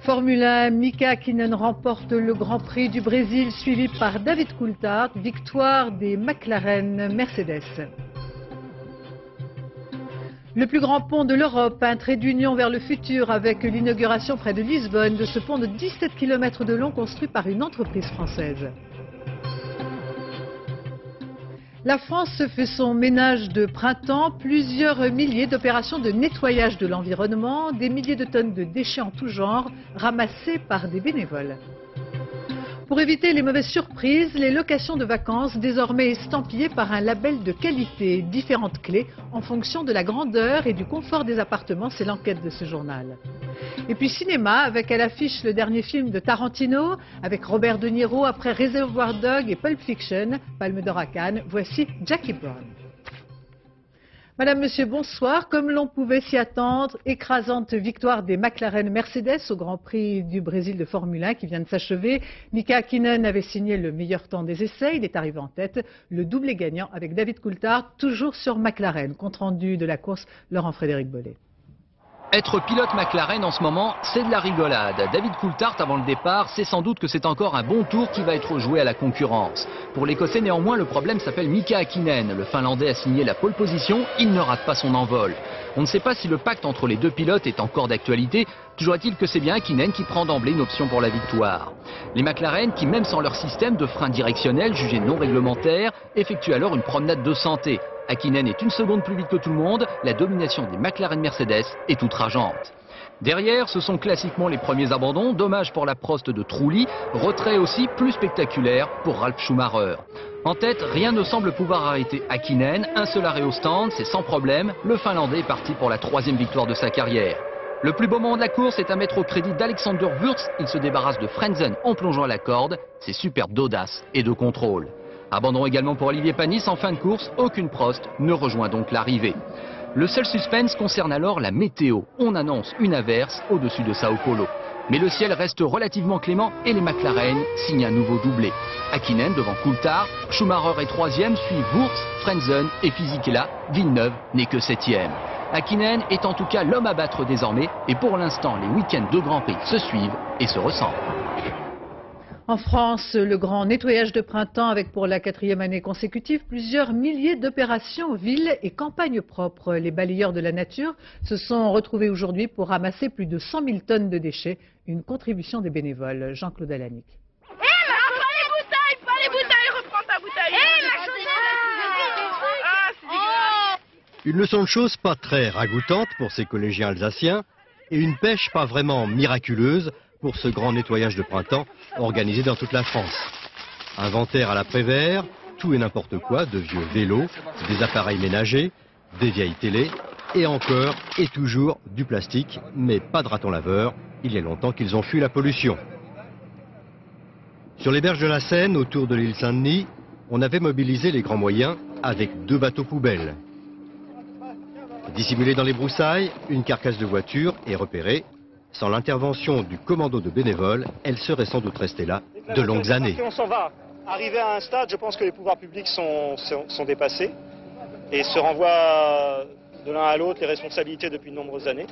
Formule 1, Mika Häkkinen remporte le Grand Prix du Brésil, suivi par David Coulthard, victoire des McLaren Mercedes. Le plus grand pont de l'Europe, un trait d'union vers le futur avec l'inauguration près de Lisbonne de ce pont de 17 km de long construit par une entreprise française. La France fait son ménage de printemps, plusieurs milliers d'opérations de nettoyage de l'environnement, des milliers de tonnes de déchets en tout genre ramassés par des bénévoles. Pour éviter les mauvaises surprises, les locations de vacances désormais estampillées par un label de qualité, différentes clés en fonction de la grandeur et du confort des appartements, c'est l'enquête de ce journal. Et puis cinéma, avec à l'affiche le dernier film de Tarantino, avec Robert De Niro après Reservoir Dogs et Pulp Fiction, Palme d'Or à Cannes, voici Jackie Brown. Madame, Monsieur, bonsoir. Comme l'on pouvait s'y attendre, écrasante victoire des McLaren Mercedes au Grand Prix du Brésil de Formule 1 qui vient de s'achever. Mika Häkkinen avait signé le meilleur temps des essais. Il est arrivé en tête, le doublé gagnant avec David Coulthard, toujours sur McLaren. Compte rendu de la course, Laurent-Frédéric Bollet. Être pilote McLaren en ce moment, c'est de la rigolade. David Coulthard, avant le départ, sait sans doute que c'est encore un bon tour qui va être joué à la concurrence. Pour l'Écossais, néanmoins, le problème s'appelle Mika Häkkinen. Le Finlandais a signé la pole position, il ne rate pas son envol. On ne sait pas si le pacte entre les deux pilotes est encore d'actualité. Toujours est-il que c'est bien Häkkinen qui prend d'emblée une option pour la victoire. Les McLaren, qui même sans leur système de frein directionnel jugé non réglementaire, effectuent alors une promenade de santé. Häkkinen est une seconde plus vite que tout le monde, la domination des McLaren Mercedes est outrageante. Derrière, ce sont classiquement les premiers abandons, dommage pour la Prost de Trulli, retrait aussi plus spectaculaire pour Ralf Schumacher. En tête, rien ne semble pouvoir arrêter Häkkinen, un seul arrêt au stand, c'est sans problème, le Finlandais est parti pour la 3e victoire de sa carrière. Le plus beau moment de la course est à mettre au crédit d'Alexander Wurz, il se débarrasse de Frentzen en plongeant à la corde, c'est superbe d'audace et de contrôle. Abandon également pour Olivier Panis en fin de course, aucune Prost ne rejoint donc l'arrivée. Le seul suspense concerne alors la météo. On annonce une averse au-dessus de Sao Paulo. Mais le ciel reste relativement clément et les McLaren signent un nouveau doublé. Häkkinen devant Coulthard, Schumacher est 3e, suit Wurz, Frentzen et Fisichella. Villeneuve n'est que 7e. Häkkinen est en tout cas l'homme à battre désormais et pour l'instant les week-ends de Grand Prix se suivent et se ressemblent. En France, le grand nettoyage de printemps avec pour la 4e année consécutive plusieurs milliers d'opérations villes et campagnes propres. Les balayeurs de la nature se sont retrouvés aujourd'hui pour ramasser plus de 100 000 tonnes de déchets, une contribution des bénévoles. Jean-Claude Alanic. Une leçon de choses pas très ragoûtante pour ces collégiens alsaciens et une pêche pas vraiment miraculeuse pour ce grand nettoyage de printemps organisé dans toute la France. Inventaire à l'après-vert, tout et n'importe quoi, de vieux vélos, des appareils ménagers, des vieilles télés, et encore et toujours du plastique, mais pas de ratons laveurs, il y a longtemps qu'ils ont fui la pollution. Sur les berges de la Seine, autour de l'île Saint-Denis, on avait mobilisé les grands moyens avec 2 bateaux poubelles. Dissimulée dans les broussailles, une carcasse de voiture est repérée. Sans l'intervention du commando de bénévoles, elle serait sans doute restée là de longues années. On s'en va. Arrivé à un stade, je pense que les pouvoirs publics sont dépassés et se renvoient de l'un à l'autre les responsabilités depuis de nombreuses années.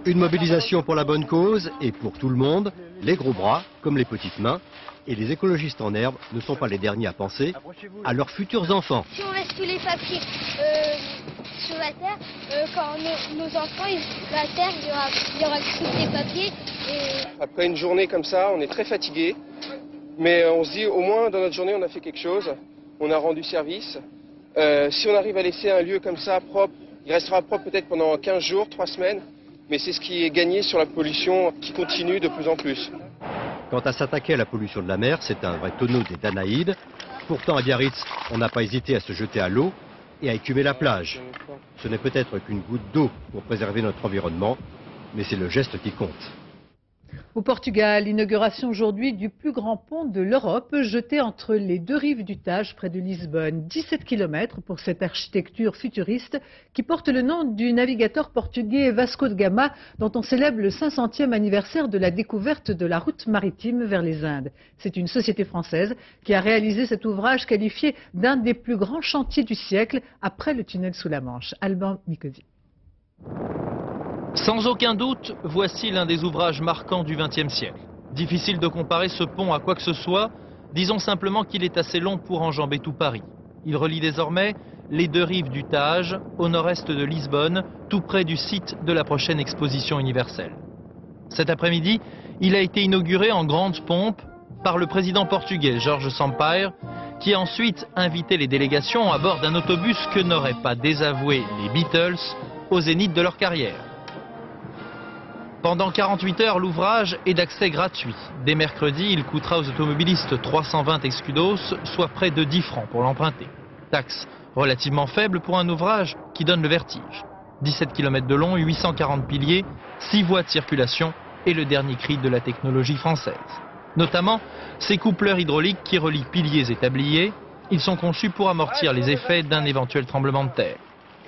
Une mobilisation pour la bonne cause et pour tout le monde, les gros bras comme les petites mains. Et les écologistes en herbe ne sont pas les derniers à penser à leurs futurs enfants. Si on laisse tous les papiers sur la terre, quand nos enfants, la terre, il y aura tous les papiers. Et... Après une journée comme ça, on est très fatigué, mais on se dit au moins dans notre journée on a fait quelque chose, on a rendu service. Si on arrive à laisser un lieu comme ça propre, il restera propre peut-être pendant 15 jours, 3 semaines, mais c'est ce qui est gagné sur la pollution qui continue de plus en plus. Quant à s'attaquer à la pollution de la mer, c'est un vrai tonneau des Danaïdes. Pourtant, à Biarritz, on n'a pas hésité à se jeter à l'eau et à écumer la plage. Ce n'est peut-être qu'une goutte d'eau pour préserver notre environnement, mais c'est le geste qui compte. Au Portugal, l'inauguration aujourd'hui du plus grand pont de l'Europe, jeté entre les deux rives du Tage, près de Lisbonne. 17 km pour cette architecture futuriste qui porte le nom du navigateur portugais Vasco de Gama, dont on célèbre le 500e anniversaire de la découverte de la route maritime vers les Indes. C'est une société française qui a réalisé cet ouvrage qualifié d'un des plus grands chantiers du siècle après le tunnel sous la Manche. Alban Nicosi. Sans aucun doute, voici l'un des ouvrages marquants du XXe siècle. Difficile de comparer ce pont à quoi que ce soit, disons simplement qu'il est assez long pour enjamber tout Paris. Il relie désormais les deux rives du Tage, au nord-est de Lisbonne, tout près du site de la prochaine exposition universelle. Cet après-midi, il a été inauguré en grande pompe par le président portugais Jorge Sampaio, qui a ensuite invité les délégations à bord d'un autobus que n'auraient pas désavoué les Beatles au zénith de leur carrière. Pendant 48 heures, l'ouvrage est d'accès gratuit. Dès mercredi, il coûtera aux automobilistes 320 escudos, soit près de 10 francs pour l'emprunter. Taxe relativement faible pour un ouvrage qui donne le vertige. 17 km de long, 840 piliers, 6 voies de circulation et le dernier cri de la technologie française. Notamment ces coupleurs hydrauliques qui relient piliers et tabliers. Ils sont conçus pour amortir les effets d'un éventuel tremblement de terre.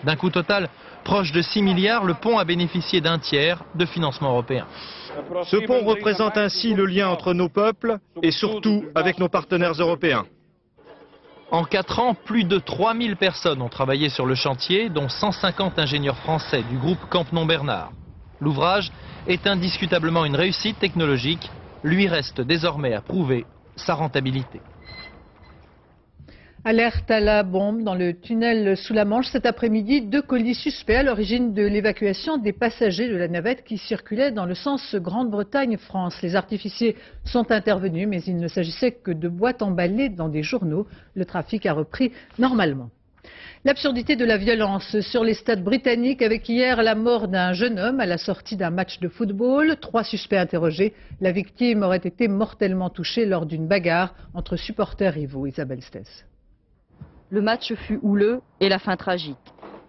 D'un coût total proche de 6 milliards, le pont a bénéficié d'un tiers de financement européen. Ce pont représente ainsi le lien entre nos peuples et surtout avec nos partenaires européens. En 4 ans, plus de 3000 personnes ont travaillé sur le chantier, dont 150 ingénieurs français du groupe Campenon Bernard. L'ouvrage est indiscutablement une réussite technologique. Lui reste désormais à prouver sa rentabilité. Alerte à la bombe dans le tunnel sous la Manche cet après-midi. 2 colis suspects à l'origine de l'évacuation des passagers de la navette qui circulait dans le sens Grande-Bretagne-France. Les artificiers sont intervenus, mais il ne s'agissait que de boîtes emballées dans des journaux. Le trafic a repris normalement. L'absurdité de la violence sur les stades britanniques avec hier la mort d'un jeune homme à la sortie d'un match de football. 3 suspects interrogés. La victime aurait été mortellement touchée lors d'une bagarre entre supporters rivaux. Isabelle Stess. Le match fut houleux et la fin tragique.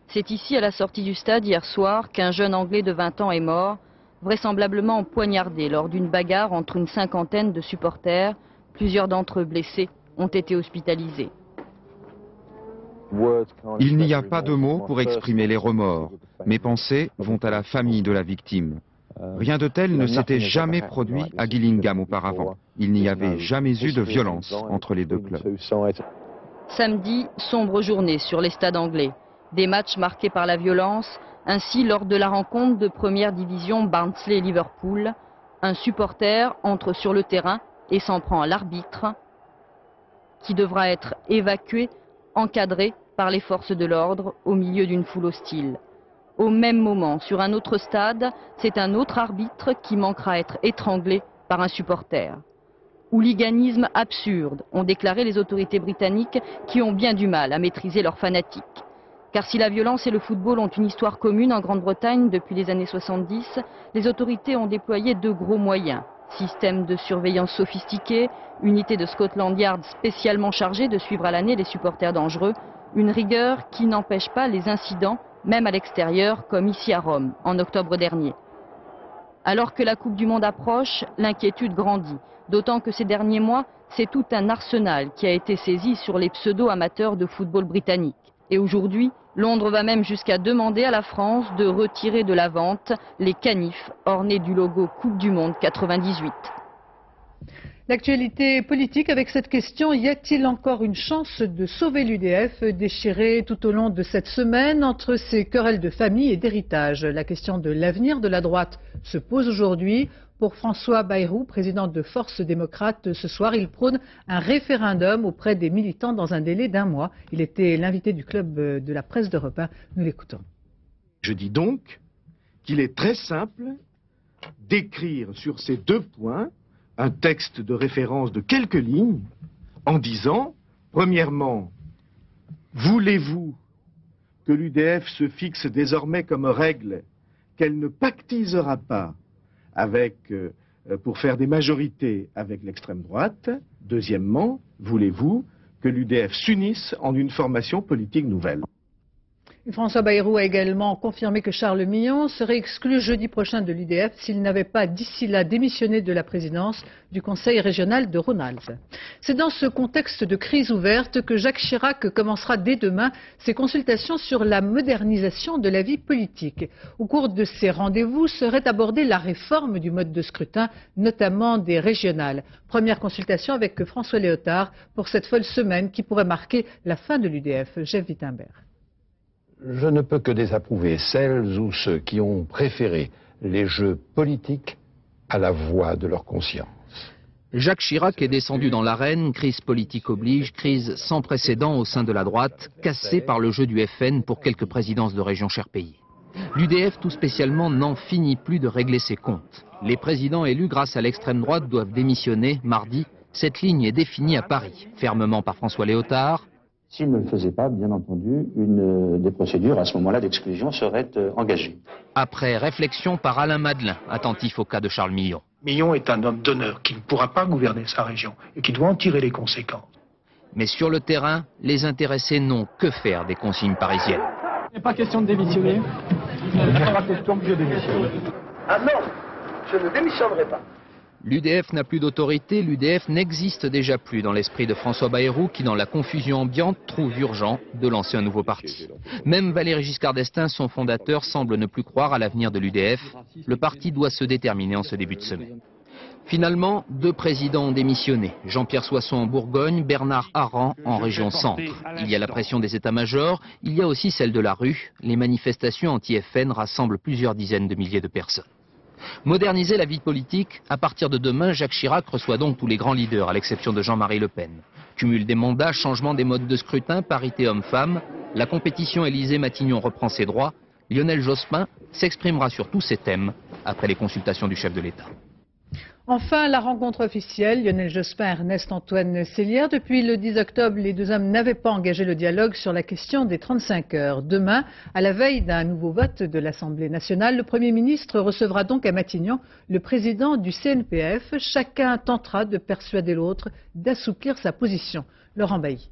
C'est ici, à la sortie du stade hier soir, qu'un jeune Anglais de 20 ans est mort, vraisemblablement poignardé lors d'une bagarre entre une cinquantaine de supporters. Plusieurs d'entre eux blessés ont été hospitalisés. Il n'y a pas de mots pour exprimer les remords. Mes pensées vont à la famille de la victime. Rien de tel ne s'était jamais produit à Gillingham auparavant. Il n'y avait jamais eu de violence entre les deux clubs. Samedi, sombre journée sur les stades anglais. Des matchs marqués par la violence. Ainsi, lors de la rencontre de première division Barnsley-Liverpool, un supporter entre sur le terrain et s'en prend à l'arbitre, qui devra être évacué, encadré par les forces de l'ordre au milieu d'une foule hostile. Au même moment, sur un autre stade, c'est un autre arbitre qui manquera être étranglé par un supporter. Hooliganisme absurde, ont déclaré les autorités britanniques qui ont bien du mal à maîtriser leurs fanatiques. Car si la violence et le football ont une histoire commune en Grande-Bretagne depuis les années 70, les autorités ont déployé 2 gros moyens. Système de surveillance sophistiqué, unité de Scotland Yard spécialement chargée de suivre à l'année les supporters dangereux, une rigueur qui n'empêche pas les incidents, même à l'extérieur, comme ici à Rome, en octobre dernier. Alors que la Coupe du Monde approche, l'inquiétude grandit. D'autant que ces derniers mois, c'est tout un arsenal qui a été saisi sur les pseudo-amateurs de football britanniques. Et aujourd'hui, Londres va même jusqu'à demander à la France de retirer de la vente les canifs ornés du logo Coupe du Monde 98. L'actualité politique avec cette question, y a-t-il encore une chance de sauver l'UDF déchirée tout au long de cette semaine entre ces querelles de famille et d'héritage? La question de l'avenir de la droite se pose aujourd'hui. Pour François Bayrou, président de Force démocrate, ce soir, il prône un référendum auprès des militants dans un délai d'1 mois. Il était l'invité du club de la presse d'Europe 1. Nous l'écoutons. Je dis donc qu'il est très simple d'écrire sur ces 2 points un texte de référence de quelques lignes en disant, premièrement, voulez-vous que l'UDF se fixe désormais comme règle qu'elle ne pactisera pas pour faire des majorités avec l'extrême droite? Deuxièmement, voulez-vous que l'UDF s'unisse en une formation politique nouvelle? François Bayrou a également confirmé que Charles Millon serait exclu jeudi prochain de l'UDF s'il n'avait pas d'ici là démissionné de la présidence du Conseil régional de Rhône-Alpes. C'est dans ce contexte de crise ouverte que Jacques Chirac commencera dès demain ses consultations sur la modernisation de la vie politique. Au cours de ces rendez-vous serait abordée la réforme du mode de scrutin, notamment des régionales. Première consultation avec François Léotard pour cette folle semaine qui pourrait marquer la fin de l'UDF. Jeff Wittenberg. Je ne peux que désapprouver celles ou ceux qui ont préféré les jeux politiques à la voix de leur conscience. Jacques Chirac est descendu dans l'arène, crise politique oblige, crise sans précédent au sein de la droite, cassée par le jeu du FN pour quelques présidences de régions cher pays. L'UDF tout spécialement n'en finit plus de régler ses comptes. Les présidents élus grâce à l'extrême droite doivent démissionner mardi. Cette ligne est définie à Paris, fermement par François Léotard. S'il ne le faisait pas, bien entendu, des procédures à ce moment-là d'exclusion seraient engagées. Après réflexion par Alain Madelin, attentif au cas de Charles Millon. Millon est un homme d'honneur qui ne pourra pas gouverner sa région et qui doit en tirer les conséquences. Mais sur le terrain, les intéressés n'ont que faire des consignes parisiennes. Il n'est pas question de démissionner. Il n'est pas question que je démissionne. Ah non, je ne démissionnerai pas. L'UDF n'a plus d'autorité, l'UDF n'existe déjà plus dans l'esprit de François Bayrou qui, dans la confusion ambiante, trouve urgent de lancer un nouveau parti. Même Valéry Giscard d'Estaing, son fondateur, semble ne plus croire à l'avenir de l'UDF. Le parti doit se déterminer en ce début de semaine. Finalement, 2 présidents ont démissionné. Jean-Pierre Soisson en Bourgogne, Bernard Arran en région centre. Il y a la pression des états-majors, il y a aussi celle de la rue. Les manifestations anti-FN rassemblent plusieurs dizaines de milliers de personnes. Moderniser la vie politique, à partir de demain, Jacques Chirac reçoit donc tous les grands leaders, à l'exception de Jean-Marie Le Pen. Cumul des mandats, changement des modes de scrutin, parité homme-femme, la compétition Élysée-Matignon reprend ses droits. Lionel Jospin s'exprimera sur tous ces thèmes après les consultations du chef de l'État. Enfin, la rencontre officielle, Lionel Jospin et Ernest-Antoine Seillière. Depuis le 10 octobre, les 2 hommes n'avaient pas engagé le dialogue sur la question des 35 heures. Demain, à la veille d'un nouveau vote de l'Assemblée nationale, le Premier ministre recevra donc à Matignon le président du CNPF. Chacun tentera de persuader l'autre d'assouplir sa position. Laurent Bailly.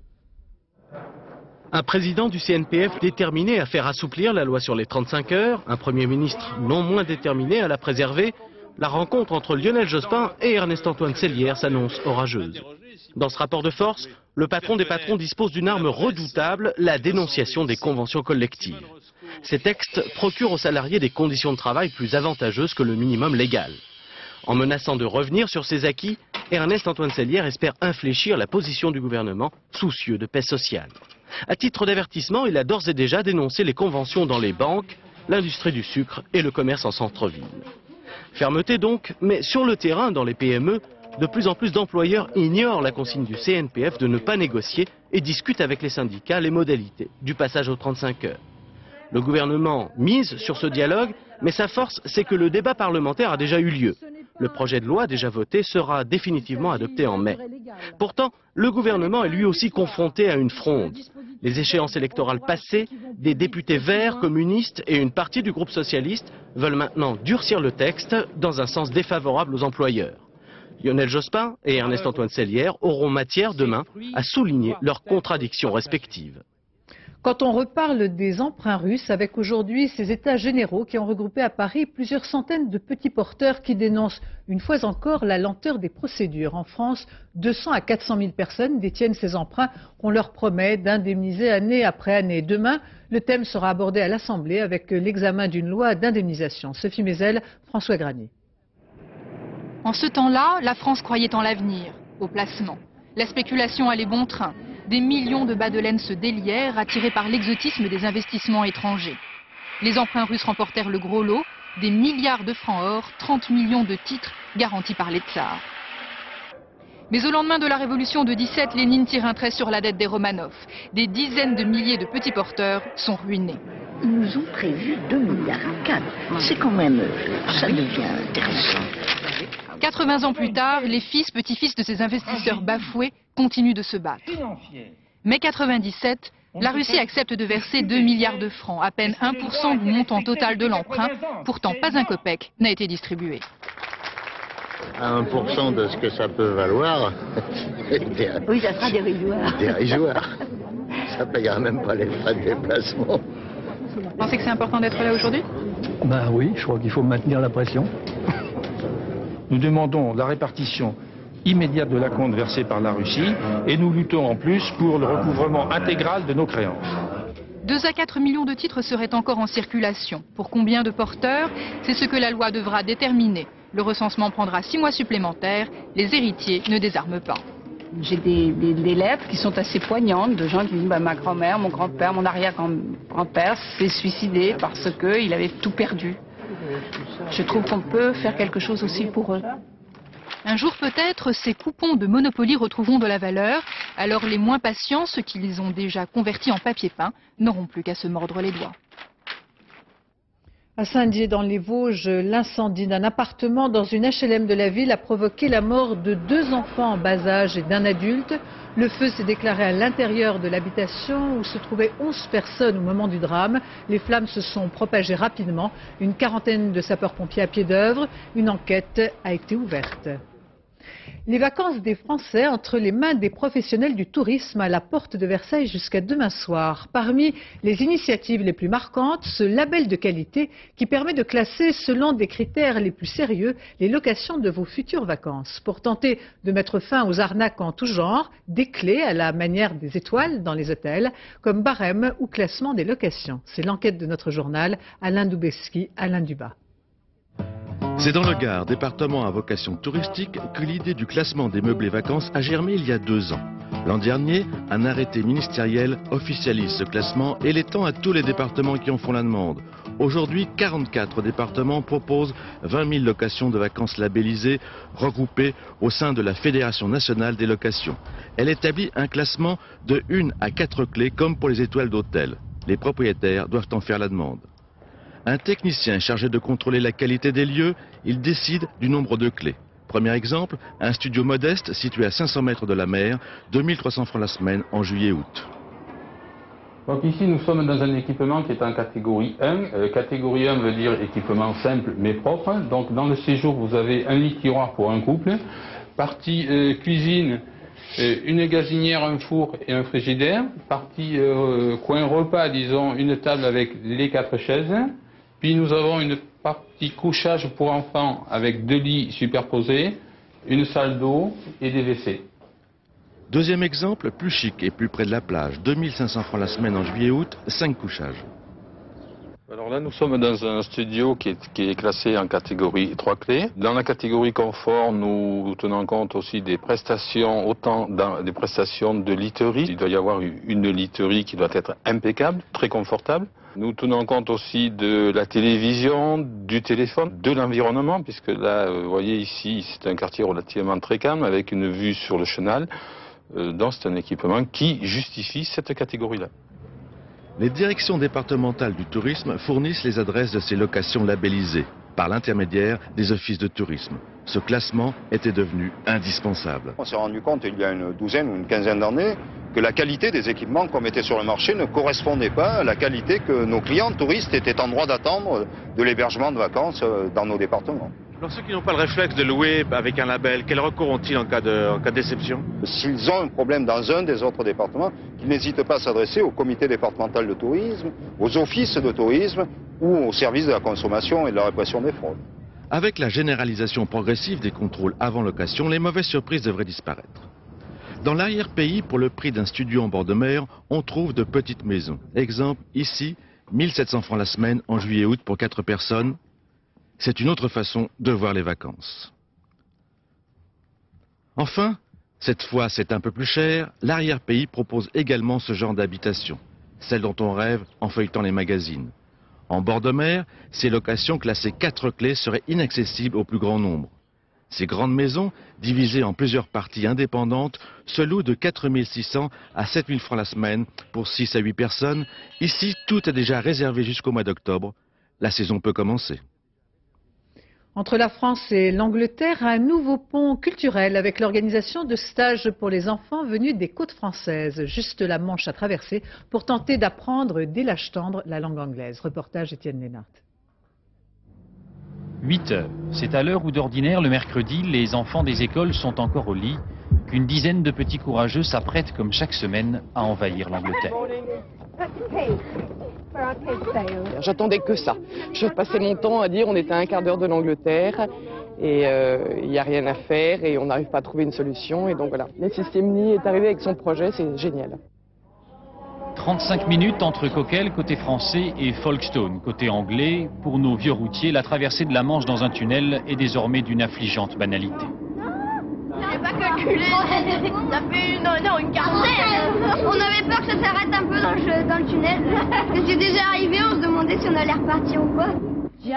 Un président du CNPF déterminé à faire assouplir la loi sur les 35 heures, un Premier ministre non moins déterminé à la préserver. La rencontre entre Lionel Jospin et Ernest-Antoine Seillière s'annonce orageuse. Dans ce rapport de force, le patron des patrons dispose d'une arme redoutable, la dénonciation des conventions collectives. Ces textes procurent aux salariés des conditions de travail plus avantageuses que le minimum légal. En menaçant de revenir sur ses acquis, Ernest-Antoine Seillière espère infléchir la position du gouvernement, soucieux de paix sociale. À titre d'avertissement, il a d'ores et déjà dénoncé les conventions dans les banques, l'industrie du sucre et le commerce en centre-ville. Fermeté donc, mais sur le terrain, dans les PME, de plus en plus d'employeurs ignorent la consigne du CNPF de ne pas négocier et discutent avec les syndicats les modalités du passage aux 35 heures. Le gouvernement mise sur ce dialogue, mais sa force, c'est que le débat parlementaire a déjà eu lieu. Le projet de loi déjà voté sera définitivement adopté en mai. Pourtant, le gouvernement est lui aussi confronté à une fronde. Les échéances électorales passées, des députés verts, communistes et une partie du groupe socialiste veulent maintenant durcir le texte dans un sens défavorable aux employeurs. Lionel Jospin et Ernest-Antoine Seillière auront matière demain à souligner leurs contradictions respectives. Quand on reparle des emprunts russes, avec aujourd'hui ces états généraux qui ont regroupé à Paris plusieurs centaines de petits porteurs qui dénoncent une fois encore la lenteur des procédures. En France, 200 à 400 000 personnes détiennent ces emprunts qu'on leur promet d'indemniser année après année. Demain, le thème sera abordé à l'Assemblée avec l'examen d'une loi d'indemnisation. Sophie Mézel, François Granier. En ce temps-là, la France croyait en l'avenir, au placement. La spéculation allait bon train. Des millions de bas de laine se délièrent, attirés par l'exotisme des investissements étrangers. Les emprunts russes remportèrent le gros lot, des milliards de francs or, 30 millions de titres garantis par les tsars. Mais au lendemain de la révolution de 17, Lénine tire un trait sur la dette des Romanov. Des dizaines de milliers de petits porteurs sont ruinés. Ils nous ont prévu 2,4 milliards. C'est quand même, ça devient intéressant. 80 ans plus tard, les fils, petits-fils de ces investisseurs bafoués continuent de se battre. Mai 97, la Russie accepte de verser 2 milliards de francs, à peine 1% du montant total de l'emprunt. Pourtant, pas un copec n'a été distribué. À 1% de ce que ça peut valoir, oui, ça sera dérisoire. Dérisoire. Ça ne payera même pas les frais de déplacement. Vous pensez que c'est important d'être là aujourd'hui? Ben oui, je crois qu'il faut maintenir la pression. Nous demandons la répartition immédiate de l'acompte versé par la Russie et nous luttons en plus pour le recouvrement intégral de nos créances. 2 à 4 millions de titres seraient encore en circulation. Pour combien de porteurs? C'est ce que la loi devra déterminer. Le recensement prendra 6 mois supplémentaires. Les héritiers ne désarment pas. J'ai des lettres qui sont assez poignantes de gens qui disent ma grand-mère, mon grand-père, mon arrière-grand-père s'est suicidé parce qu'il avait tout perdu. Je trouve qu'on peut faire quelque chose aussi pour eux. Un jour peut-être, ces coupons de Monopoly retrouveront de la valeur. Alors les moins patients, ceux qui les ont déjà convertis en papier peint, n'auront plus qu'à se mordre les doigts. À Saint-Dié, dans les Vosges, l'incendie d'un appartement dans une HLM de la ville a provoqué la mort de 2 enfants en bas âge et d'un adulte. Le feu s'est déclaré à l'intérieur de l'habitation où se trouvaient 11 personnes au moment du drame. Les flammes se sont propagées rapidement. Une quarantaine de sapeurs-pompiers à pied d'œuvre. Une enquête a été ouverte. Les vacances des Français entre les mains des professionnels du tourisme à la porte de Versailles jusqu'à demain soir. Parmi les initiatives les plus marquantes, ce label de qualité qui permet de classer selon des critères les plus sérieux les locations de vos futures vacances. Pour tenter de mettre fin aux arnaques en tout genre, des clés à la manière des étoiles dans les hôtels, comme barème ou classement des locations. C'est l'enquête de notre journal, Alain Doubesky, Alain Dubas. C'est dans le Gard, département à vocation touristique, que l'idée du classement des meublés vacances a germé il y a 2 ans. L'an dernier, un arrêté ministériel officialise ce classement et l'étend à tous les départements qui en font la demande. Aujourd'hui, 44 départements proposent 20 000 locations de vacances labellisées, regroupées au sein de la Fédération nationale des locations. Elle établit un classement de 1 à 4 clés comme pour les étoiles d'hôtel. Les propriétaires doivent en faire la demande. Un technicien chargé de contrôler la qualité des lieux, il décide du nombre de clés. Premier exemple, un studio modeste situé à 500 mètres de la mer, 2300 francs la semaine en juillet-août. Donc ici nous sommes dans un équipement qui est en catégorie 1. Catégorie 1 veut dire équipement simple mais propre. Donc dans le séjour vous avez un lit tiroir pour un couple. Partie cuisine, une gazinière, un four et un frigidaire. Partie coin repas, disons une table avec les 4 chaises. Puis nous avons une partie couchage pour enfants avec 2 lits superposés, une salle d'eau et des WC. Deuxième exemple, plus chic et plus près de la plage. 2500 francs la semaine en juillet-août, 5 couchages. Alors là, nous sommes dans un studio qui est classé en catégorie 3 clés. Dans la catégorie confort, nous tenons compte aussi des prestations, autant des prestations de literie. Il doit y avoir une literie qui doit être impeccable, très confortable. Nous tenons compte aussi de la télévision, du téléphone, de l'environnement, puisque là, vous voyez ici, c'est un quartier relativement très calme, avec une vue sur le chenal. Donc c'est un équipement qui justifie cette catégorie-là. Les directions départementales du tourisme fournissent les adresses de ces locations labellisées, par l'intermédiaire des offices de tourisme. Ce classement était devenu indispensable. On s'est rendu compte il y a une douzaine ou une quinzaine d'années que la qualité des équipements qu'on mettait sur le marché ne correspondait pas à la qualité que nos clients touristes étaient en droit d'attendre de l'hébergement de vacances dans nos départements. Alors ceux qui n'ont pas le réflexe de louer avec un label, quel recours ont-ils en cas de déception? S'ils ont un problème dans un des autres départements, qu'ils n'hésitent pas à s'adresser au comité départemental de tourisme, aux offices de tourisme ou au service de la consommation et de la répression des fraudes. Avec la généralisation progressive des contrôles avant location, les mauvaises surprises devraient disparaître. Dans l'arrière-pays, pour le prix d'un studio en bord de mer, on trouve de petites maisons. Exemple, ici, 1700 francs la semaine en juillet-août pour 4 personnes. C'est une autre façon de voir les vacances. Enfin, cette fois c'est un peu plus cher, l'arrière-pays propose également ce genre d'habitation, celle dont on rêve en feuilletant les magazines. En bord de mer, ces locations classées 4 clés seraient inaccessibles au plus grand nombre. Ces grandes maisons, divisées en plusieurs parties indépendantes, se louent de 4 600 à 7 000 francs la semaine pour 6 à 8 personnes. Ici, tout est déjà réservé jusqu'au mois d'octobre. La saison peut commencer. Entre la France et l'Angleterre, un nouveau pont culturel avec l'organisation de stages pour les enfants venus des côtes françaises. Juste la Manche à traverser pour tenter d'apprendre dès l'âge tendre la langue anglaise. Reportage Étienne Lénart. 8 heures. C'est à l'heure où d'ordinaire, le mercredi, les enfants des écoles sont encore au lit, qu'une dizaine de petits courageux s'apprêtent comme chaque semaine à envahir l'Angleterre. J'attendais que ça. Je passais mon temps à dire on était à un quart d'heure de l'Angleterre et il n'y a rien à faire et on n'arrive pas à trouver une solution. Et donc voilà, Nessie Stemni est arrivé avec son projet, c'est génial. 35 minutes entre Coquelles, côté français, et Folkestone, côté anglais. Pour nos vieux routiers, la traversée de la Manche dans un tunnel est désormais d'une affligeante banalité. J'ai pas calculé, ça fait une heure, une quarantaine. On avait peur que ça s'arrête un peu dans le tunnel. C'est déjà arrivé, on se demandait si on allait repartir ou pas. Il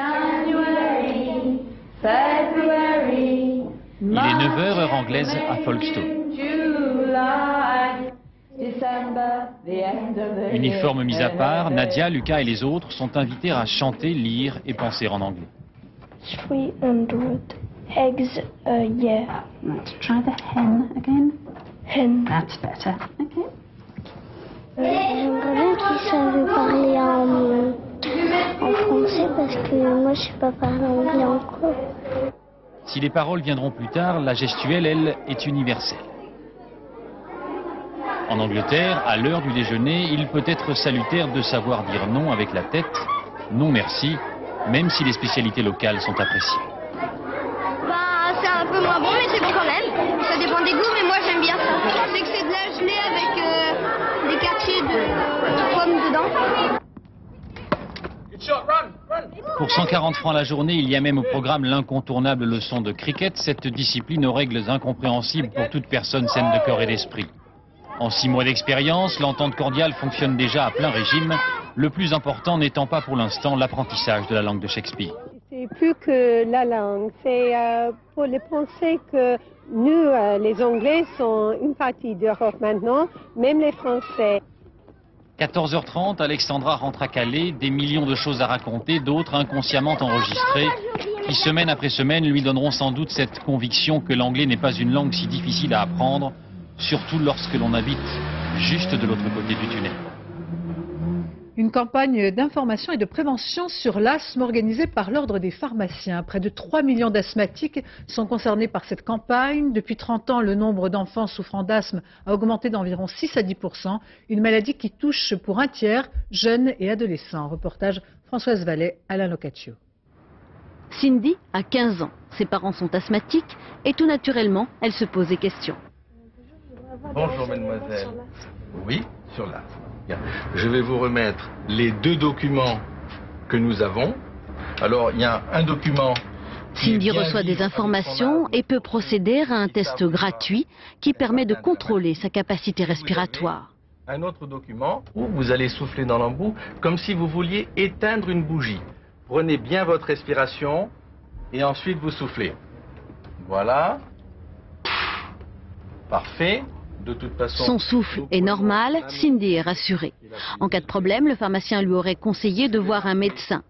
est 9h, heure anglaise, à Folkestone. Uniforme mis à part, Nadia, Lucas et les autres sont invités à chanter, lire et penser en anglais. 300 eggs a year. Let's try the hen again. Hen. That's better. Okay. J'aimerais bien qu'ils savent parler en français parce que moi je sais pas parler anglais encore. Si les paroles viendront plus tard, la gestuelle, elle, est universelle. En Angleterre, à l'heure du déjeuner, il peut être salutaire de savoir dire non avec la tête, non merci, même si les spécialités locales sont appréciées. C'est un peu moins bon, mais c'est bon quand même. Ça dépend des goûts, mais moi j'aime bien ça. C'est que c'est de la gelée avec des quartiers de pommes dedans. Pour 140 francs la journée, il y a même au programme l'incontournable leçon de cricket, cette discipline aux règles incompréhensibles pour toute personne saine de corps et d'esprit. En 6 mois d'expérience, l'entente cordiale fonctionne déjà à plein régime, le plus important n'étant pas pour l'instant l'apprentissage de la langue de Shakespeare. C'est plus que la langue, c'est pour les penser que nous, les Anglais, sont une partie d'Europe maintenant, même les Français. 14h30, Alexandra rentre à Calais, des millions de choses à raconter, d'autres inconsciemment enregistrées, qui semaine après semaine lui donneront sans doute cette conviction que l'anglais n'est pas une langue si difficile à apprendre, surtout lorsque l'on habite juste de l'autre côté du tunnel. Une campagne d'information et de prévention sur l'asthme organisée par l'Ordre des pharmaciens. Près de 3 millions d'asthmatiques sont concernés par cette campagne. Depuis 30 ans, le nombre d'enfants souffrant d'asthme a augmenté d'environ 6 à 10%. Une maladie qui touche pour un tiers jeunes et adolescents. Reportage Françoise Vallet, Alain Locaccio. Cindy a 15 ans. Ses parents sont asthmatiques et tout naturellement, elle se pose des questions. Bonjour mademoiselle. Oui, sur l'asthme. Je vais vous remettre les 2 documents que nous avons. Alors, il y a un document... Cindy reçoit des informations et peut procéder à un test gratuit qui permet de contrôler sa capacité respiratoire. Un autre document où vous allez souffler dans l'embout comme si vous vouliez éteindre une bougie. Prenez bien votre respiration et ensuite vous soufflez. Voilà. Parfait. De toute façon, son souffle est normal, Cindy est rassurée. En cas de problème, le pharmacien lui aurait conseillé de voir un médecin.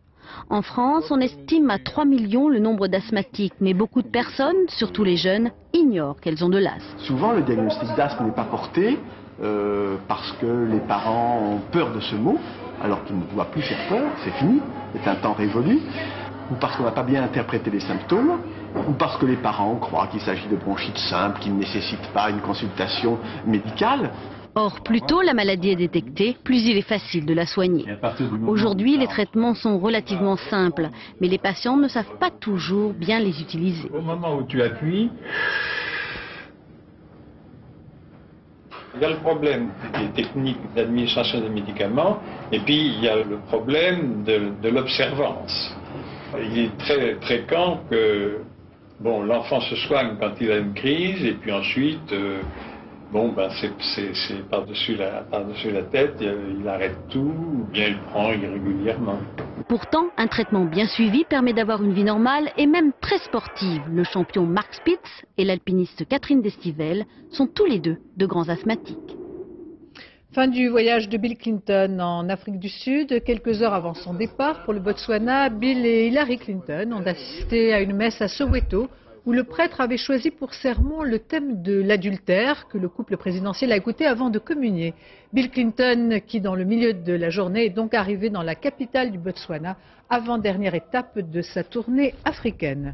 En France, on estime à 3 millions le nombre d'asthmatiques, mais beaucoup de personnes, surtout les jeunes, ignorent qu'elles ont de l'asthme. Souvent, le diagnostic d'asthme n'est pas porté parce que les parents ont peur de ce mot, alors qu'il ne doit plus faire peur, c'est fini, c'est un temps révolu, ou parce qu'on n'a pas bien interprété les symptômes, ou parce que les parents croient qu'il s'agit de bronchite simple qui ne nécessite pas une consultation médicale. Or, plus tôt la maladie est détectée, plus il est facile de la soigner. Aujourd'hui, les traitements sont relativement simples, mais les patients ne savent pas toujours bien les utiliser. Au moment où tu appuies, il y a le problème des techniques d'administration des médicaments, et puis il y a le problème de l'observance. Il est très fréquent que l'enfant se soigne quand il a une crise, et puis ensuite, c'est par-dessus la tête, il arrête tout, ou bien il prend irrégulièrement. Pourtant, un traitement bien suivi permet d'avoir une vie normale et même très sportive. Le champion Mark Spitz et l'alpiniste Catherine Destivelle sont tous les deux de grands asthmatiques. Fin du voyage de Bill Clinton en Afrique du Sud. Quelques heures avant son départ pour le Botswana, Bill et Hillary Clinton ont assisté à une messe à Soweto où le prêtre avait choisi pour sermon le thème de l'adultère que le couple présidentiel a écouté avant de communier. Bill Clinton, qui dans le milieu de la journée est donc arrivé dans la capitale du Botswana, avant-dernière étape de sa tournée africaine.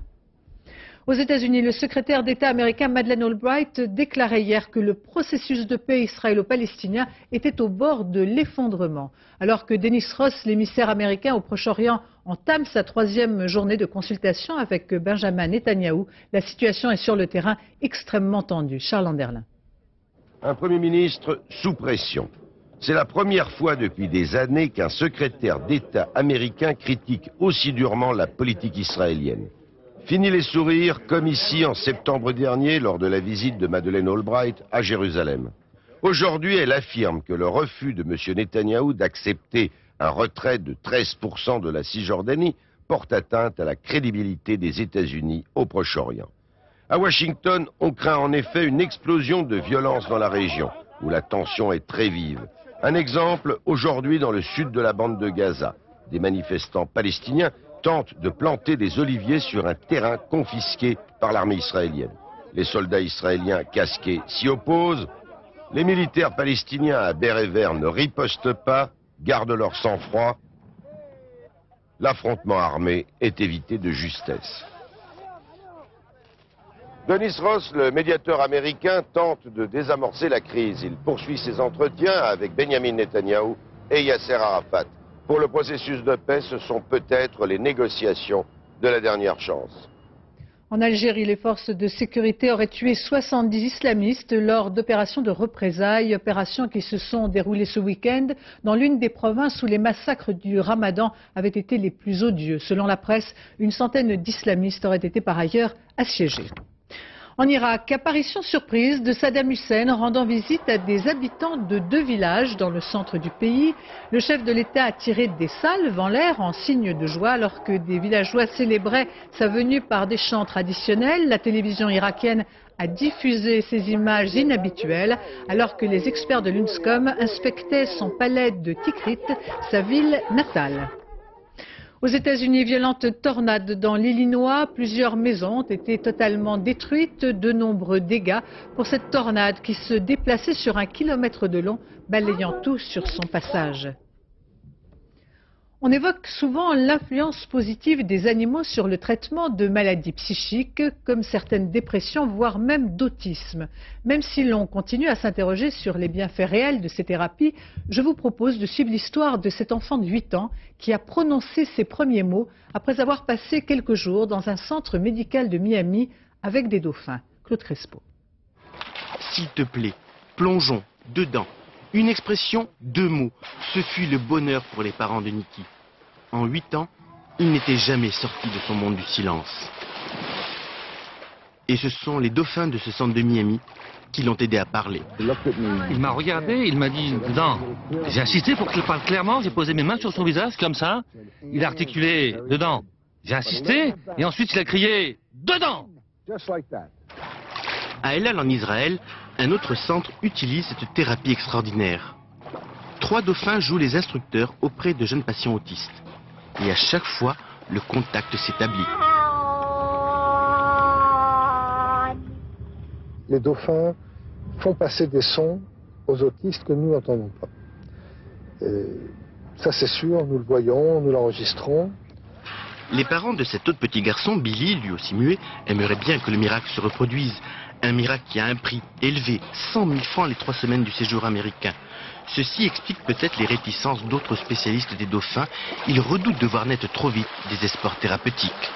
Aux États-Unis, le secrétaire d'État américain Madeleine Albright déclarait hier que le processus de paix israélo-palestinien était au bord de l'effondrement. Alors que Dennis Ross, l'émissaire américain au Proche-Orient, entame sa 3e journée de consultation avec Benjamin Netanyahou, la situation est sur le terrain extrêmement tendue. Charles Anderlin. Un Premier ministre sous pression. C'est la première fois depuis des années qu'un secrétaire d'État américain critique aussi durement la politique israélienne. Fini les sourires, comme ici en septembre dernier lors de la visite de Madeleine Albright à Jérusalem. Aujourd'hui, elle affirme que le refus de M. Netanyahou d'accepter un retrait de 13% de la Cisjordanie porte atteinte à la crédibilité des États-Unis au Proche-Orient. À Washington, on craint en effet une explosion de violence dans la région, où la tension est très vive. Un exemple, aujourd'hui dans le sud de la bande de Gaza. Des manifestants palestiniens tentent de planter des oliviers sur un terrain confisqué par l'armée israélienne. Les soldats israéliens casqués s'y opposent. Les militaires palestiniens à béret vert ne ripostent pas, gardent leur sang-froid. L'affrontement armé est évité de justesse. Dennis Ross, le médiateur américain, tente de désamorcer la crise. Il poursuit ses entretiens avec Benjamin Netanyahou et Yasser Arafat. Pour le processus de paix, ce sont peut-être les négociations de la dernière chance. En Algérie, les forces de sécurité auraient tué 70 islamistes lors d'opérations de représailles, opérations qui se sont déroulées ce week-end dans l'une des provinces où les massacres du Ramadan avaient été les plus odieux. Selon la presse, une centaine d'islamistes auraient été par ailleurs assiégés. En Irak, apparition surprise de Saddam Hussein rendant visite à des habitants de 2 villages dans le centre du pays. Le chef de l'État a tiré des salves en l'air en signe de joie alors que des villageois célébraient sa venue par des chants traditionnels. La télévision irakienne a diffusé ces images inhabituelles alors que les experts de l'UNSCOM inspectaient son palais de Tikrit, sa ville natale. Aux États-Unis, violente tornade dans l'Illinois. Plusieurs maisons ont été totalement détruites, de nombreux dégâts pour cette tornade qui se déplaçait sur 1 kilomètre de long, balayant tout sur son passage. On évoque souvent l'influence positive des animaux sur le traitement de maladies psychiques, comme certaines dépressions, voire même d'autisme. Même si l'on continue à s'interroger sur les bienfaits réels de ces thérapies, je vous propose de suivre l'histoire de cet enfant de 8 ans qui a prononcé ses premiers mots après avoir passé quelques jours dans un centre médical de Miami avec des dauphins. Claude Crespo. S'il te plaît, plongeons dedans. Une expression, 2 mots. Ce fut le bonheur pour les parents de Nikki. En 8 ans, il n'était jamais sorti de son monde du silence. Et ce sont les dauphins de ce centre de Miami qui l'ont aidé à parler. Il m'a regardé, il m'a dit « dedans ». J'ai insisté pour qu'il parle clairement, j'ai posé mes mains sur son visage comme ça. Il a articulé « dedans ». J'ai insisté et ensuite il a crié « dedans ». À El Al en Israël, un autre centre utilise cette thérapie extraordinaire. 3 dauphins jouent les instructeurs auprès de jeunes patients autistes. Et à chaque fois, le contact s'établit. Les dauphins font passer des sons aux autistes que nous n'entendons pas. Et ça c'est sûr, nous le voyons, nous l'enregistrons. Les parents de cet autre petit garçon, Billy, lui aussi muet, aimeraient bien que le miracle se reproduise. Un miracle qui a un prix élevé, 100 000 francs les 3 semaines du séjour américain. Ceci explique peut-être les réticences d'autres spécialistes des dauphins. Ils redoutent de voir naître trop vite des espoirs thérapeutiques.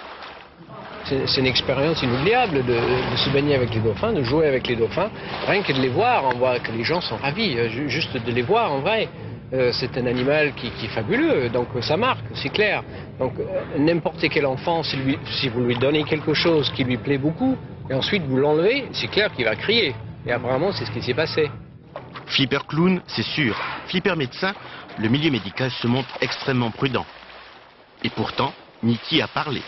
C'est une expérience inoubliable de se baigner avec les dauphins, de jouer avec les dauphins. Rien que de les voir, on voit que les gens sont ravis, juste de les voir en vrai. C'est un animal qui est fabuleux, donc ça marque, c'est clair. Donc n'importe quel enfant, si vous lui donnez quelque chose qui lui plaît beaucoup, et ensuite vous l'enlevez, c'est clair qu'il va crier. Et apparemment, c'est ce qui s'est passé. Flipper clown, c'est sûr. Flipper médecin, le milieu médical se montre extrêmement prudent. Et pourtant, Nikki a parlé.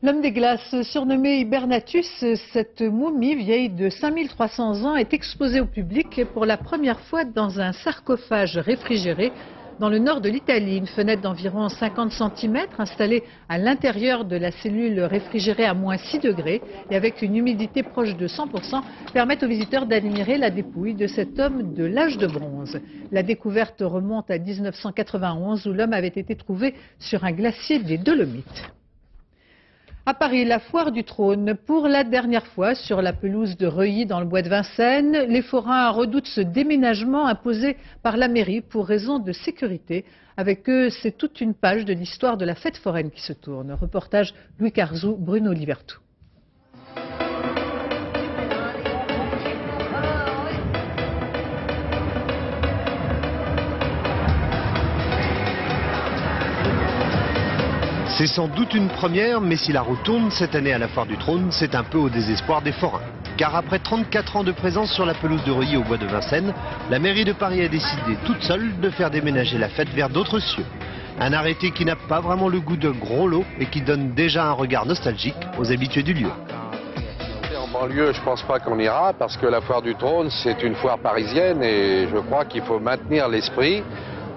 L'homme des glaces, surnommé Hibernatus, cette momie vieille de 5300 ans est exposée au public pour la première fois dans un sarcophage réfrigéré dans le nord de l'Italie. Une fenêtre d'environ 50 cm installée à l'intérieur de la cellule réfrigérée à moins 6 degrés et avec une humidité proche de 100% permettent aux visiteurs d'admirer la dépouille de cet homme de l'âge de bronze. La découverte remonte à 1991 où l'homme avait été trouvé sur un glacier des Dolomites. À Paris, la foire du trône. Pour la dernière fois, sur la pelouse de Reuilly dans le bois de Vincennes, les forains redoutent ce déménagement imposé par la mairie pour raison de sécurité. Avec eux, c'est toute une page de l'histoire de la fête foraine qui se tourne. Reportage Louis Carzou, Bruno Libertou. C'est sans doute une première, mais si la roue tourne cette année à la foire du trône, c'est un peu au désespoir des forains. Car après 34 ans de présence sur la pelouse de Reuilly au bois de Vincennes, la mairie de Paris a décidé toute seule de faire déménager la fête vers d'autres cieux. Un arrêté qui n'a pas vraiment le goût d'un gros lot et qui donne déjà un regard nostalgique aux habitués du lieu. En banlieue, je ne pense pas qu'on ira parce que la foire du trône, c'est une foire parisienne et je crois qu'il faut maintenir l'esprit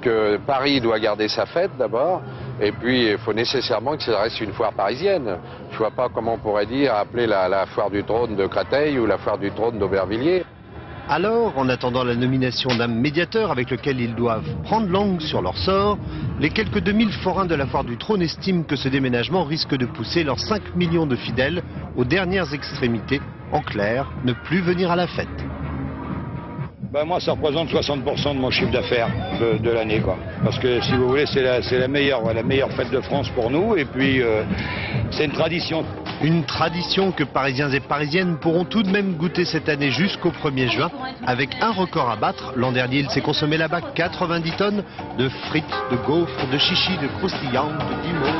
que Paris doit garder sa fête d'abord. Et puis, il faut nécessairement que ça reste une foire parisienne. Je ne vois pas comment on pourrait dire appeler la foire du trône de Créteil ou la foire du trône d'Aubervilliers. Alors, en attendant la nomination d'un médiateur avec lequel ils doivent prendre langue sur leur sort, les quelques 2000 forains de la foire du trône estiment que ce déménagement risque de pousser leurs 5 millions de fidèles aux dernières extrémités. En clair, ne plus venir à la fête. Moi, ça représente 60% de mon chiffre d'affaires de l'année, quoi. Parce que, si vous voulez, c'est la meilleure fête de France pour nous. Et puis, c'est une tradition. Une tradition que Parisiens et Parisiennes pourront tout de même goûter cette année jusqu'au 1er juin, avec un record à battre. L'an dernier, il s'est consommé là-bas 90 tonnes de frites, de gaufres, de chichis, de croustillantes, de guimauves.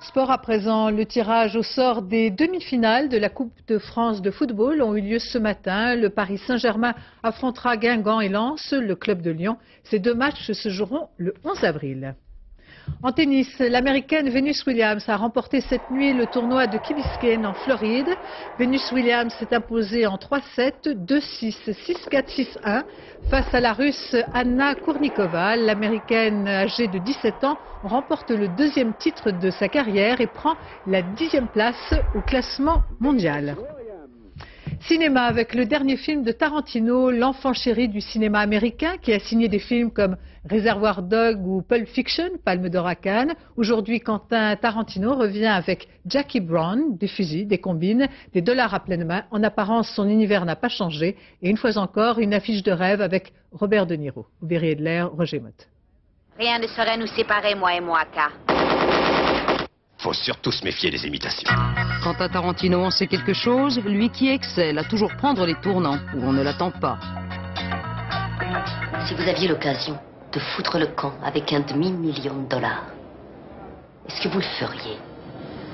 Sport à présent, le tirage au sort des demi-finales de la Coupe de France de football ont eu lieu ce matin. Le Paris Saint-Germain affrontera Guingamp et Lens, le club de Lyon. Ces deux matchs se joueront le 11 avril. En tennis, l'américaine Venus Williams a remporté cette nuit le tournoi de Key Biscayne en Floride. Venus Williams s'est imposée en 3-7, 2-6, 6-4, 6-1 face à la russe Anna Kournikova. L'américaine âgée de 17 ans remporte le deuxième titre de sa carrière et prend la 10e place au classement mondial. Cinéma avec le dernier film de Tarantino, l'enfant chéri du cinéma américain qui a signé des films comme Reservoir Dogs ou Pulp Fiction, Palme d'Or à Cannes. Aujourd'hui, Quentin Tarantino revient avec Jackie Brown, des fusils, des combines, des dollars à pleine main. En apparence, son univers n'a pas changé. Et une fois encore, une affiche de rêve avec Robert De Niro. Berry Edler, Roger Motte. Rien ne saurait nous séparer, moi et Moaka. Faut surtout se méfier des imitations. Quant à Tarantino en sait quelque chose, lui qui excelle à toujours prendre les tournants où on ne l'attend pas. Si vous aviez l'occasion de foutre le camp avec $1 demi-million, est-ce que vous le feriez?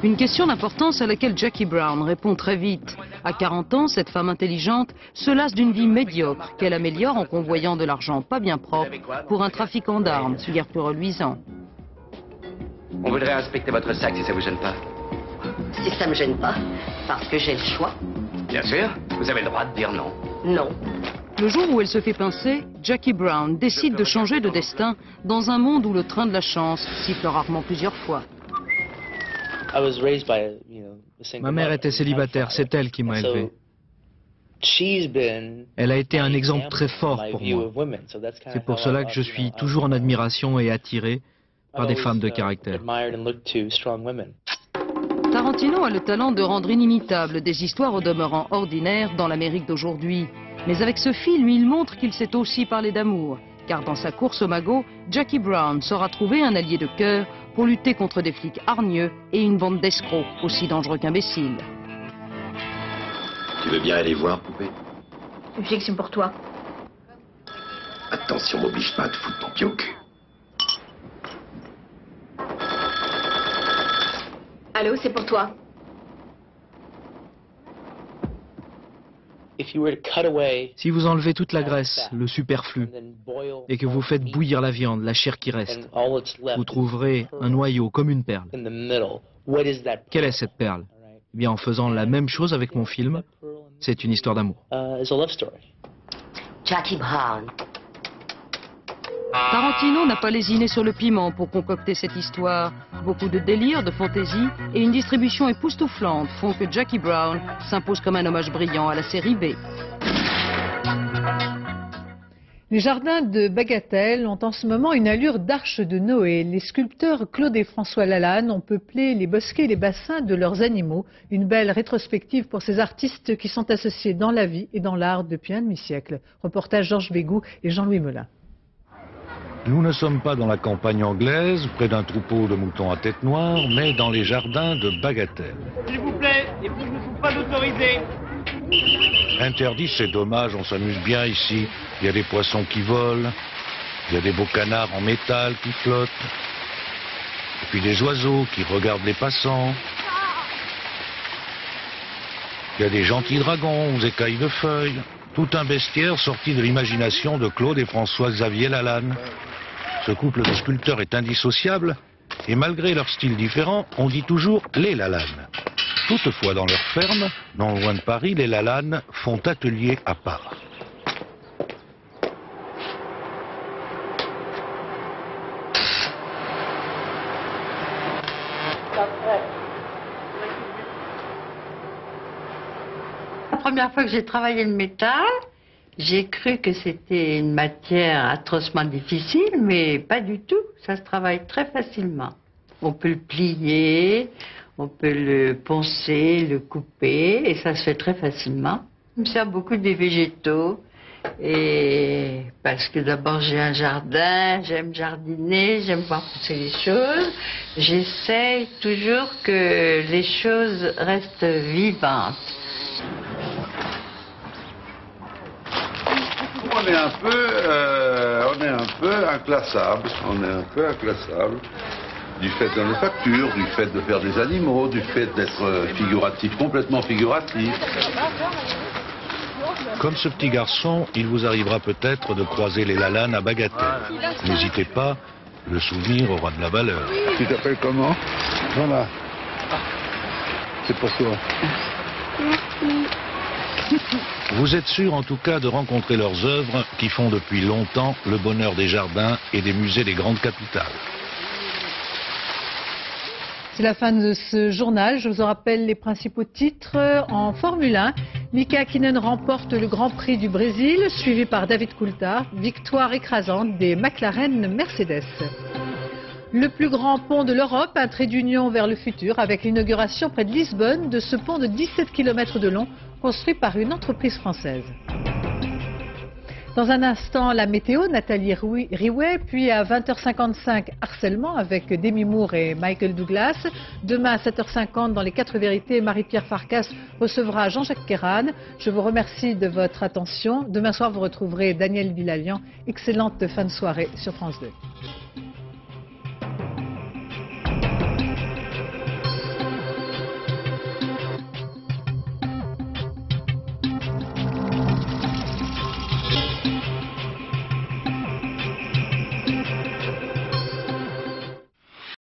Une question d'importance à laquelle Jackie Brown répond très vite. À 40 ans, cette femme intelligente se lasse d'une vie médiocre qu'elle améliore en convoyant de l'argent pas bien propre pour un trafiquant d'armes, guère plus reluisant. On voudrait inspecter votre sac si ça vous gêne pas. Si ça me gêne pas, parce que j'ai le choix. Bien sûr, vous avez le droit de dire non. Non. Le jour où elle se fait pincer, Jackie Brown décide de changer de destin dans un monde où le train de la chance siffle rarement plusieurs fois. Ma mère était célibataire, c'est elle qui m'a élevé. Elle a été un exemple très fort pour moi. C'est pour cela que je suis toujours en admiration et attiré par des femmes de caractère. Tarantino a le talent de rendre inimitables des histoires au demeurant ordinaires dans l'Amérique d'aujourd'hui. Mais avec ce film, il montre qu'il sait aussi parler d'amour. Car dans sa course au magot, Jackie Brown saura trouver un allié de cœur pour lutter contre des flics hargneux et une bande d'escrocs aussi dangereux qu'imbéciles. Tu veux bien aller voir, poupée? Objection pour toi. Attention, m'oblige pas à te foutre ton pied au cul. Allô, c'est pour toi. Si vous enlevez toute la graisse, le superflu, et que vous faites bouillir la viande, la chair qui reste, vous trouverez un noyau comme une perle. Quelle est cette perle? Eh bien, en faisant la même chose avec mon film, c'est une histoire d'amour. Jackie Brown. Tarantino n'a pas lésiné sur le piment pour concocter cette histoire. Beaucoup de délire, de fantaisie et une distribution époustouflante font que Jackie Brown s'impose comme un hommage brillant à la série B. Les jardins de Bagatelle ont en ce moment une allure d'arche de Noé. Les sculpteurs Claude et François Lalanne ont peuplé les bosquets et les bassins de leurs animaux. Une belle rétrospective pour ces artistes qui sont associés dans la vie et dans l'art depuis un demi-siècle. Reportage Georges Bégou et Jean-Louis Melin. Nous ne sommes pas dans la campagne anglaise, près d'un troupeau de moutons à tête noire, mais dans les jardins de Bagatelle. S'il vous plaît, les poules ne sont pas autorisées. Interdit, c'est dommage, on s'amuse bien ici. Il y a des poissons qui volent, il y a des beaux canards en métal qui flottent, et puis des oiseaux qui regardent les passants. Il y a des gentils dragons aux écailles de feuilles. Tout un bestiaire sorti de l'imagination de Claude et François-Xavier Lalanne. Ce couple de sculpteurs est indissociable, et malgré leur style différent, on dit toujours les Lalanne. Toutefois, dans leur ferme, non loin de Paris, les Lalanne font atelier à part. La première fois que j'ai travaillé le métal, j'ai cru que c'était une matière atrocement difficile, mais pas du tout. Ça se travaille très facilement. On peut le plier, on peut le poncer, le couper, et ça se fait très facilement. Je me sers beaucoup des végétaux, et parce que d'abord j'ai un jardin, j'aime jardiner, j'aime voir pousser les choses. J'essaye toujours que les choses restent vivantes. On est un peu inclassable. On est un peu inclassable du fait de nos factures, du fait de faire des animaux, du fait d'être figuratif, complètement figuratif. Comme ce petit garçon, il vous arrivera peut-être de croiser les Lalanne à Bagatelle. N'hésitez pas, le souvenir aura de la valeur. Tu t'appelles comment? Voilà. C'est pour toi. Merci. Vous êtes sûr en tout cas de rencontrer leurs œuvres qui font depuis longtemps le bonheur des jardins et des musées des grandes capitales. C'est la fin de ce journal. Je vous en rappelle les principaux titres. En Formule 1, Mika Häkkinen remporte le Grand Prix du Brésil, suivi par David Coulthard. Victoire écrasante des McLaren Mercedes. Le plus grand pont de l'Europe, un trait d'union vers le futur, avec l'inauguration près de Lisbonne de ce pont de 17 km de long, construit par une entreprise française. Dans un instant, la météo, Nathalie Riouet, puis à 20h55, harcèlement avec Demi Moore et Michael Douglas. Demain à 7h50, dans les 4 vérités, Marie-Pierre Farkas recevra Jean-Jacques Kéran. Je vous remercie de votre attention. Demain soir, vous retrouverez Daniel Bilalian. Excellente fin de soirée sur France 2.